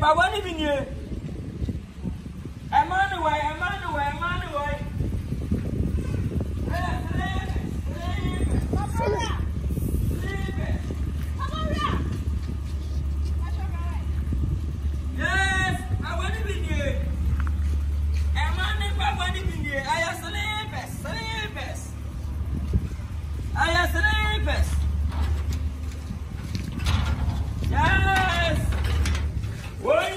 if I want to be near. I'm on the way. Yes, I want to be near. I'm on the way. I want to be near. I am sleepers. Yes. Why?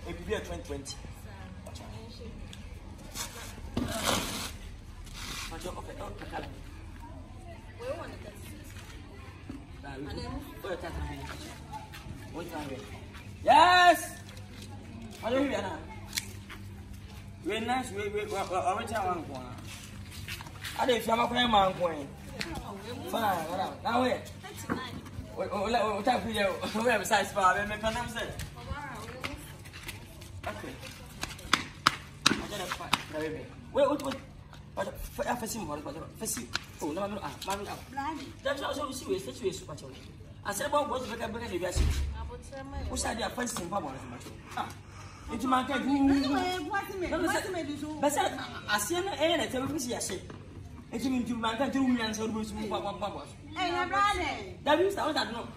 It will be a 2020. Yes. I don't hear now. We're nice. We I didn't feel my friend, man. Fine, now wait. What time for you? We have a size bar. We make a say. Okay. I don't have what? For F.C. Oh, no, Mammy. That's also serious. I said about what's the better university. What's the first in Pablo? It's my cat. But I see an air at television. It's mean to my cat 2 million so much. That means I don't know.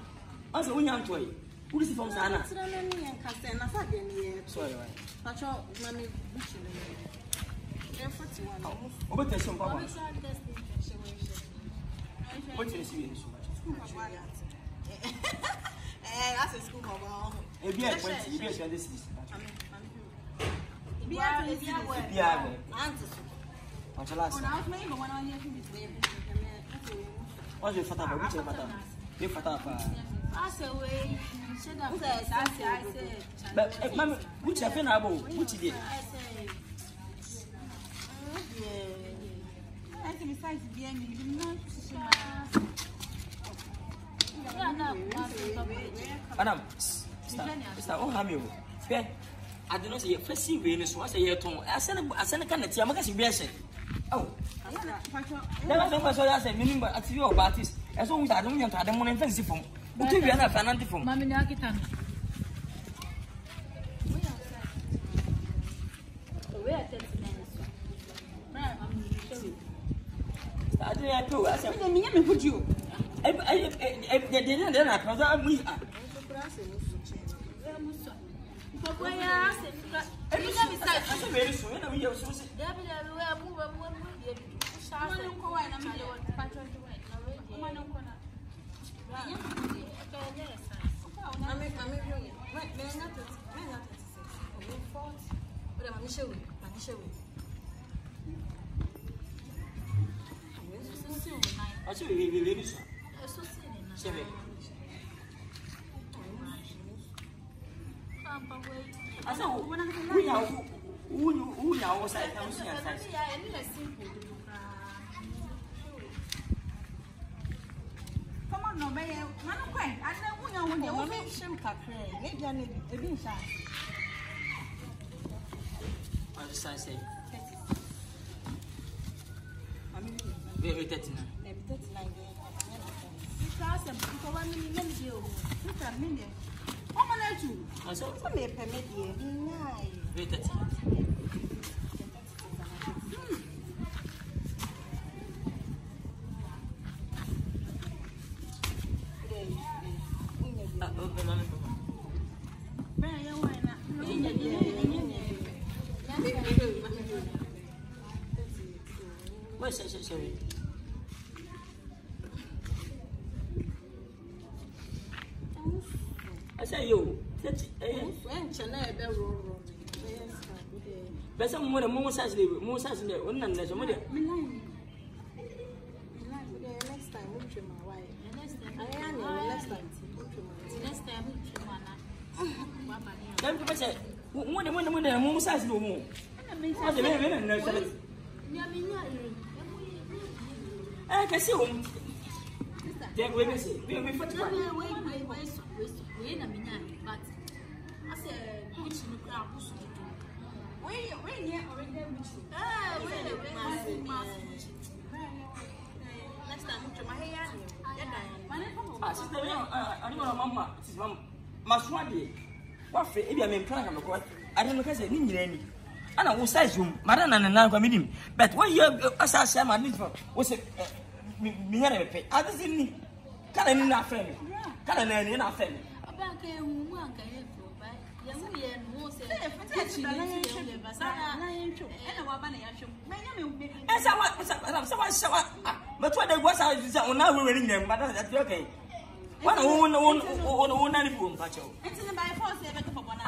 Also, we young toy. Who is from Sana? Sorry, that's all, Mammy. What is some Papa? What is you so much? That's a school of if you are 20 years, this is. Yeah, what's the last? What's your father? Which your father? Your father. I say, wait, I said, but, Mammy, which I feel which did. Besides being Madam, stop. Oh, Hamil. I do not say first see Venus was a year tone. I send a kind of Tiamaka Bessie. Oh, there was no person as a minimum at your parties as long as I don't want to have them on fancy phone. What do you have an anti phone? Mammy Nakitan. I said, I mean, put you. I didn't know that we are. Very soon, we are so I see we live so. I said, we are who now was I see come on, no, man, I know when you want to shame capre, maybe I need a bit shy. I just say, I mean, very 39. I saw some permit here. Sorry. I say you. But some more more size more size in the one and there's a mother. Next time, my wife. Next time, one more size no more. I can see him. Then we see. We but I said, which Sister, I don't know, Mamma. Maswadi. What for? If I am trying to go, I don't know because I didn't any. And I will say you, Madame and now come in. But what you as I said, my little was it me? I don't see. Can I not friend? Can I not friend? But what there was, I said, now we're winning them, but that's okay. One own phone, Pacho. It's in the by force, I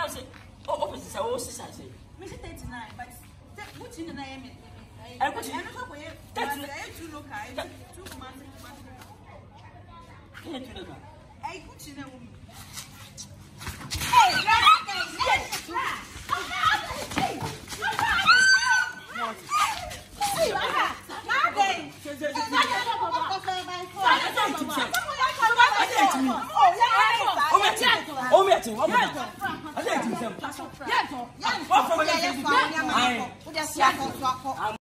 say, oh, officers are all society. But what's in the name? I put you to look at 2 months. I put you in